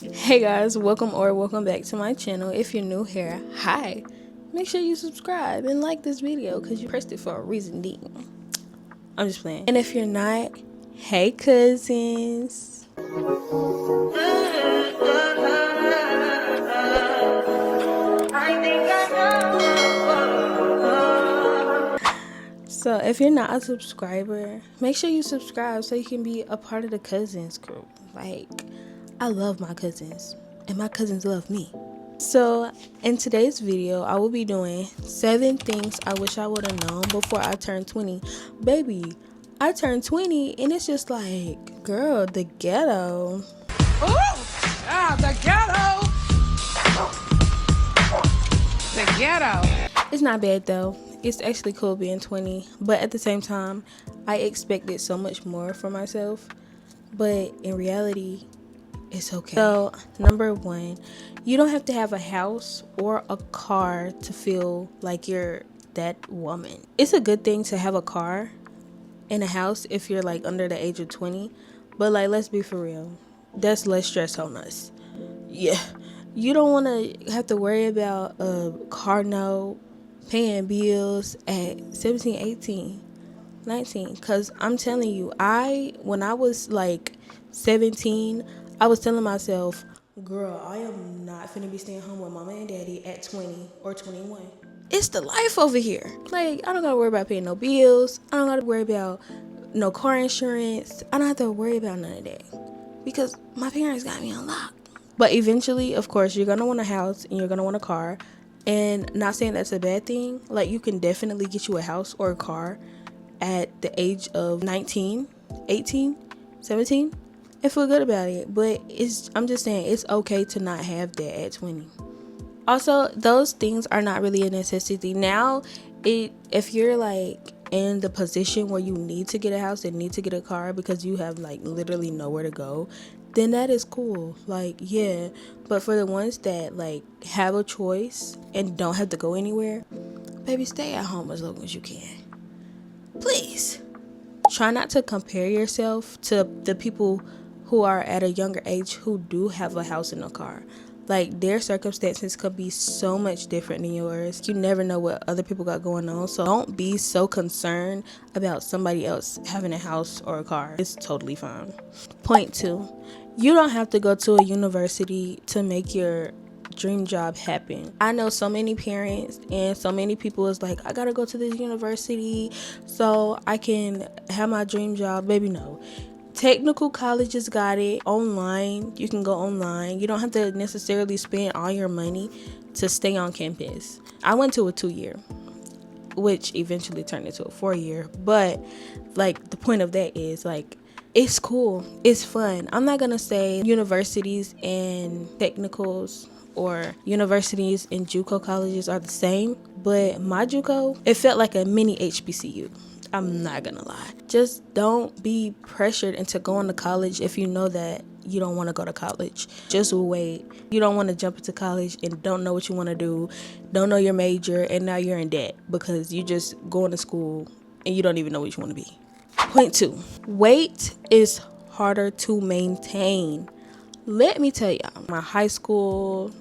Hey guys, welcome back to my channel. If you're new here, hi. Make sure you subscribe and like this video because you pressed it for a reason, D. I'm just playing. And if you're not, hey cousins. So if you're not a subscriber, make sure you subscribe so you can be a part of the cousins crew. Like, I love my cousins and my cousins love me. So in today's video, I will be doing 7 things I wish I would have known before I turned 20. Baby, I turned 20 and it's just like, girl, the ghetto. Oh, the ghetto. The ghetto. It's not bad though. It's actually cool being 20, but at the same time, I expected so much more for myself. But in reality, it's okay. So, number 1, you don't have to have a house or a car to feel like you're that woman. It's a good thing to have a car and a house if you're like under the age of 20, but like, let's be for real. That's less stress on us. Yeah. You don't want to have to worry about a car note, paying bills at 17, 18, 19. Because I'm telling you, when I was like 17, I was telling myself, girl, I am not finna be staying home with mama and daddy at 20 or 21. It's the life over here. Like, I don't gotta worry about paying no bills. I don't gotta worry about no car insurance. I don't have to worry about none of that because my parents got me on lock. But eventually, of course, you're gonna want a house and you're gonna want a car. And not saying that's a bad thing. Like, you can definitely get you a house or a car at the age of 19, 18, 17 and feel good about it. But I'm just saying, it's okay to not have that at 20. Also, those things are not really a necessity. Now, if you're like in the position where you need to get a house and need to get a car because you have like literally nowhere to go, then that is cool. Like, yeah. But for the ones that like have a choice and don't have to go anywhere, baby, stay at home as long as you can. Please. Try not to compare yourself to the people who are at a younger age who do have a house and a car. Like, their circumstances could be so much different than yours. You never know what other people got going on. So don't be so concerned about somebody else having a house or a car. It's totally fine. Point 2. You don't have to go to a university to make your dream job happen. I know so many parents and so many people is like, I gotta go to this university so I can have my dream job. Baby, no. Technical colleges got it online. You can go online. You don't have to necessarily spend all your money to stay on campus. I went to a 2-year, which eventually turned into a 4-year. But like, the point of that is like, it's cool. It's fun. I'm not gonna say universities and technicals or universities and JUCO colleges are the same, but my JUCO, it felt like a mini HBCU. I'm not gonna lie. Just don't be pressured into going to college if you know that you don't want to go to college. Just wait. You don't want to jump into college and don't know what you want to do, don't know your major, and now you're in debt because you just going to school and you don't even know what you want to be. Point 2. Weight is harder to maintain. Let me tell y'all, my high school,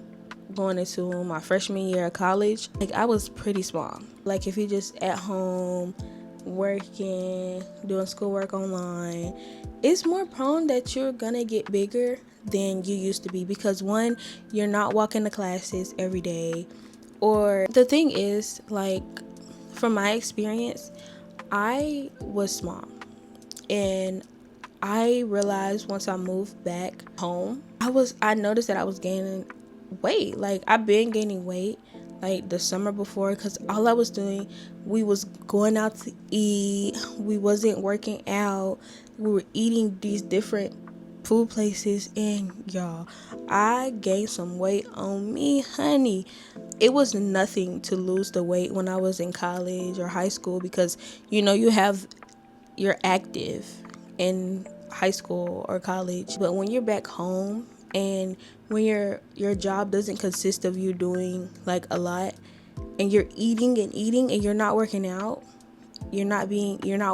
going into my freshman year of college, like, I was pretty small. Like, if you just at home working, doing schoolwork online, it's more prone that you're gonna get bigger than you used to be because, one, you're not walking to classes every day. Or the thing is, like, from my experience, I was small and I realized once I moved back home, I noticed that I was gaining weight. Like, I've been gaining weight like the summer before because all I was doing, we was going out to eat, we wasn't working out, we were eating these different food places, and y'all, I gained some weight on me, honey. It was nothing to lose the weight when I was in college or high school because you're active in high school or college, but when you're back home and when your job doesn't consist of you doing like a lot and you're eating and you're not working out, you're not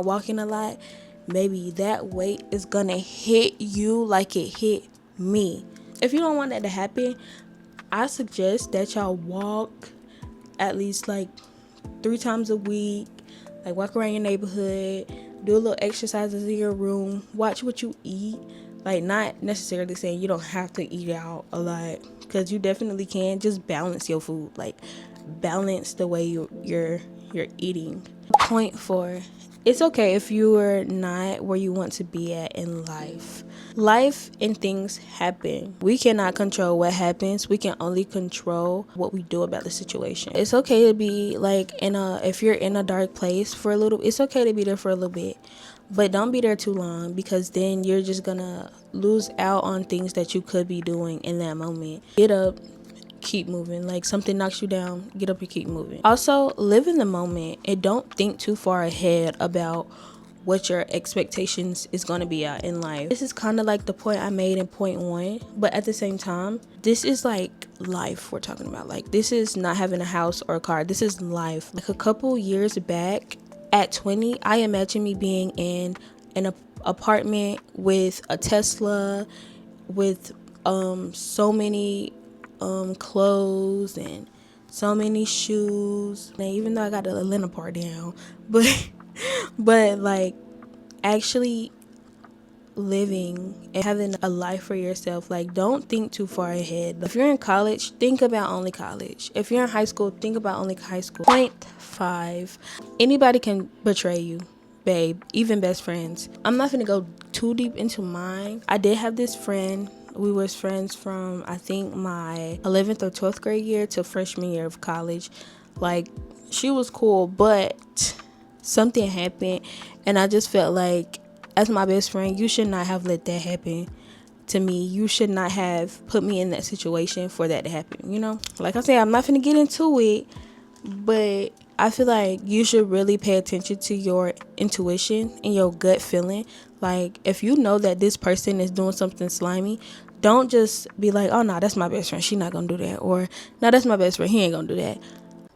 walking a lot, maybe that weight is gonna hit you like it hit me. if you don't want that to happen, I suggest that y'all walk at least like 3 times a week. Like walk around your neighborhood, do a little exercises in your room, watch what you eat. Like not necessarily saying you don't have to eat out a lot, because you definitely can. Just balance your food. Like balance the way you're eating. Point 4. It's okay if you are not where you want to be at in life. Life and things happen. We cannot control what happens. We can only control what we do about the situation. It's okay to be like if you're in a dark place for a little, it's okay to be there for a little bit. But don't be there too long, because then you're just gonna lose out on things that you could be doing in that moment. Get up, keep moving. Like something knocks you down, get up and keep moving. Also, live in the moment and don't think too far ahead about what your expectations is going to be out in life. This is kind of like the point I made in point 1, but at the same time, this is like life we're talking about. Like this is not having a house or a car. This is life. Like a couple years back at 20, I imagine me being in an apartment with a Tesla, with so many clothes and so many shoes. And even though I got the Atlanta part down, but like actually living and having a life for yourself. Like don't think too far ahead. If you're in college, think about only college. If you're in high school, think about only high school. Point 5. Anybody can betray you, babe, even best friends. I'm not gonna go too deep into mine. I did have this friend. We was friends from I think my 11th or 12th grade year to freshman year of college. Like she was cool, but something happened and I just felt like as my best friend, you should not have let that happen to me. You should not have put me in that situation for that to happen, you know? Like I said, I'm not gonna get into it, but I feel like you should really pay attention to your intuition and your gut feeling. Like if you know that this person is doing something slimy, don't just be like, oh no, that's my best friend, she not gonna do that. Or no, that's my best friend, he ain't gonna do that.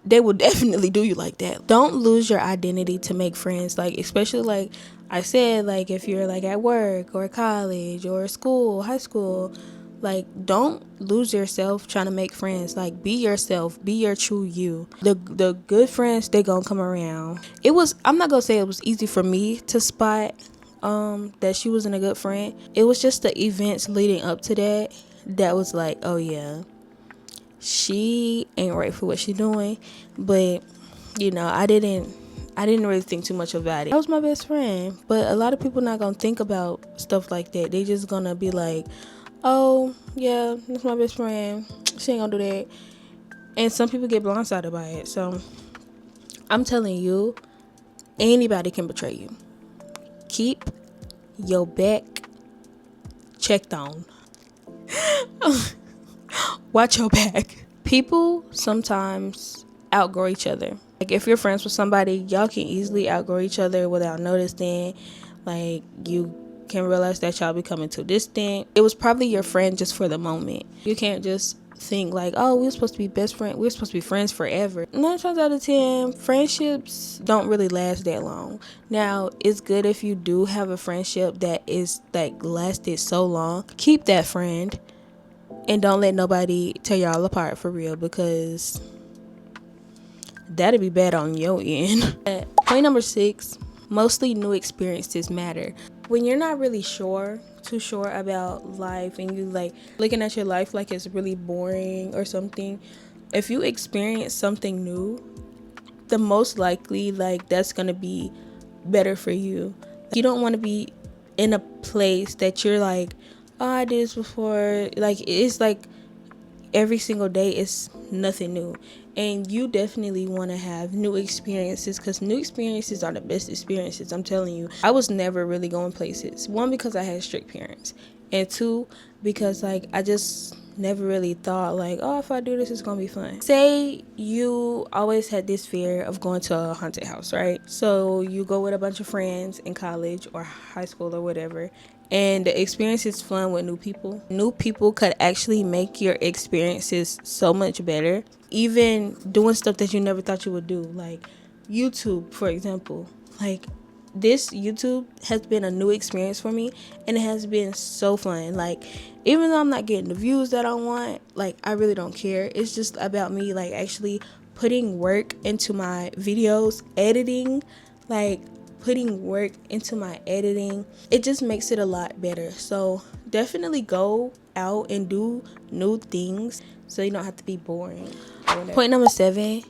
They will definitely do you like that. Don't lose your identity to make friends. Like especially like I said, like if you're like at work or college or school, high school, like don't lose yourself trying to make friends. Like be yourself, be your true you. The good friends, they gonna come around. I'm not gonna say it was easy for me to spot that she wasn't a good friend. It was just the events leading up to that was like, oh yeah, she ain't right for what she doing. But you know, I didn't really think too much about it. That was my best friend. But a lot of people not gonna think about stuff like that. They just gonna be like, oh yeah, that's my best friend, she ain't gonna do that. And some people get blindsided by it. So I'm telling you, anybody can betray you. Keep your back checked on. Watch your back. People sometimes outgrow each other. Like if you're friends with somebody, y'all can easily outgrow each other without noticing. Like you can realize that y'all becoming too distant. It was probably your friend just for the moment. You can't just think like, oh, we're supposed to be best friends, we're supposed to be friends forever. 9 times out of 10, friendships don't really last that long. Now it's good if you do have a friendship that is like lasted so long. Keep that friend and don't let nobody tear y'all apart for real, because that'd be bad on your end. Point number 6, mostly new experiences matter. When you're not really too sure about life, and you like looking at your life like it's really boring or something, if you experience something new, the most likely like that's gonna be better for you. You don't want to be in a place that you're like, oh, I did this before. Like it's like every single day is nothing new. And you definitely want to have new experiences, because new experiences are the best experiences. I'm telling you, I was never really going places. 1, because I had strict parents, and 2, because like I just never really thought like, oh, if I do this, it's gonna be fun. Say you always had this fear of going to a haunted house, right? So you go with a bunch of friends in college or high school or whatever, and the experience is fun with new people. New people could actually make your experiences so much better. Even doing stuff that you never thought you would do, like YouTube, for example. Like this YouTube has been a new experience for me, and it has been so fun. Like, even though I'm not getting the views that I want, like, I really don't care. It's just about me, like, actually putting work into my videos, editing, like, putting work into my editing. It just makes it a lot better. So definitely go out and do new things so you don't have to be boring. Point number 7,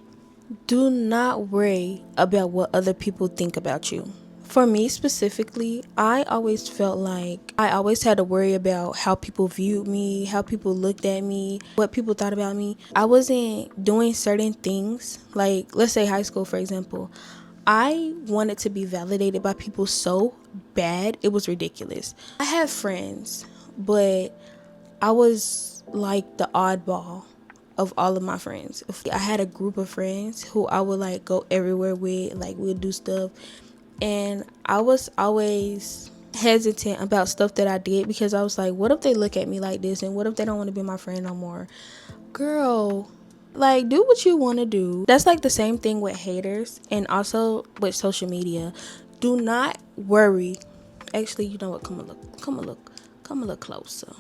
do not worry about what other people think about you. For me specifically, I always felt like I always had to worry about how people viewed me, how people looked at me, what people thought about me. I wasn't doing certain things, like let's say high school, for example. I wanted to be validated by people so bad, it was ridiculous. I have friends, but I was like the oddball of all of my friends. I had a group of friends who I would like go everywhere with, like we'll do stuff, and I was always hesitant about stuff that I did because I was like, what if they look at me like this, and what if they don't want to be my friend no more? Girl, like, do what you want to do. That's like the same thing with haters and also with social media. Do not worry. Actually, you know what? Come a look closer.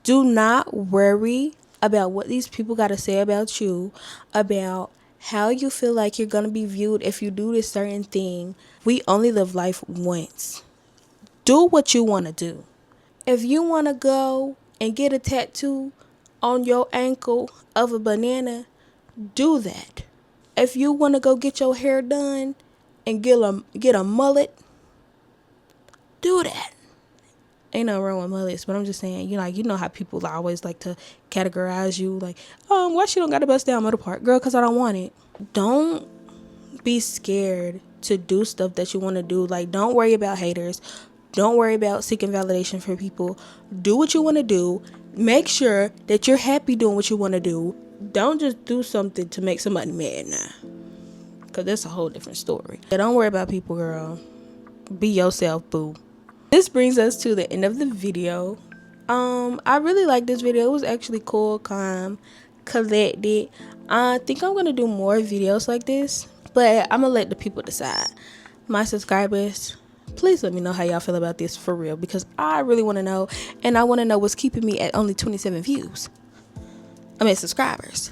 Do not worry about what these people got to say about you, about how you feel like you're going to be viewed if you do this certain thing. We only live life once. Do what you want to do. If you want to go and get a tattoo on your ankle of a banana, do that. If you want to go get your hair done and get a mullet, do that. Ain't nothing wrong with mullets, but I'm just saying, you know how people always like to categorize you, like, why she don't got a bust down middle part? Girl, because I don't want it. Don't be scared to do stuff that you want to do. Like, don't worry about haters. Don't worry about seeking validation from people. Do what you want to do. Make sure that you're happy doing what you want to do. Don't just do something to make somebody mad now, because that's a whole different story. Don't worry about people, girl. Be yourself, boo. This brings us to the end of the video. I really like this video. It was actually cool, calm, collected. I think I'm gonna do more videos like this, but I'm gonna let the people decide. My subscribers, please let me know how y'all feel about this for real, because I really want to know, and I want to know what's keeping me at only 27 views. Subscribers.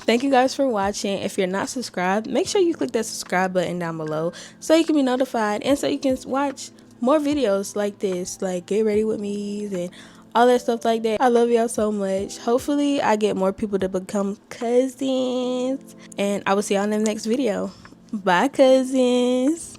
Thank you guys for watching. If you're not subscribed, make sure you click that subscribe button down below so you can be notified and so you can watch more videos like this, like get ready with me and all that stuff like that. I love y'all so much. Hopefully I get more people to become cousins, and I will see y'all in the next video. Bye, cousins.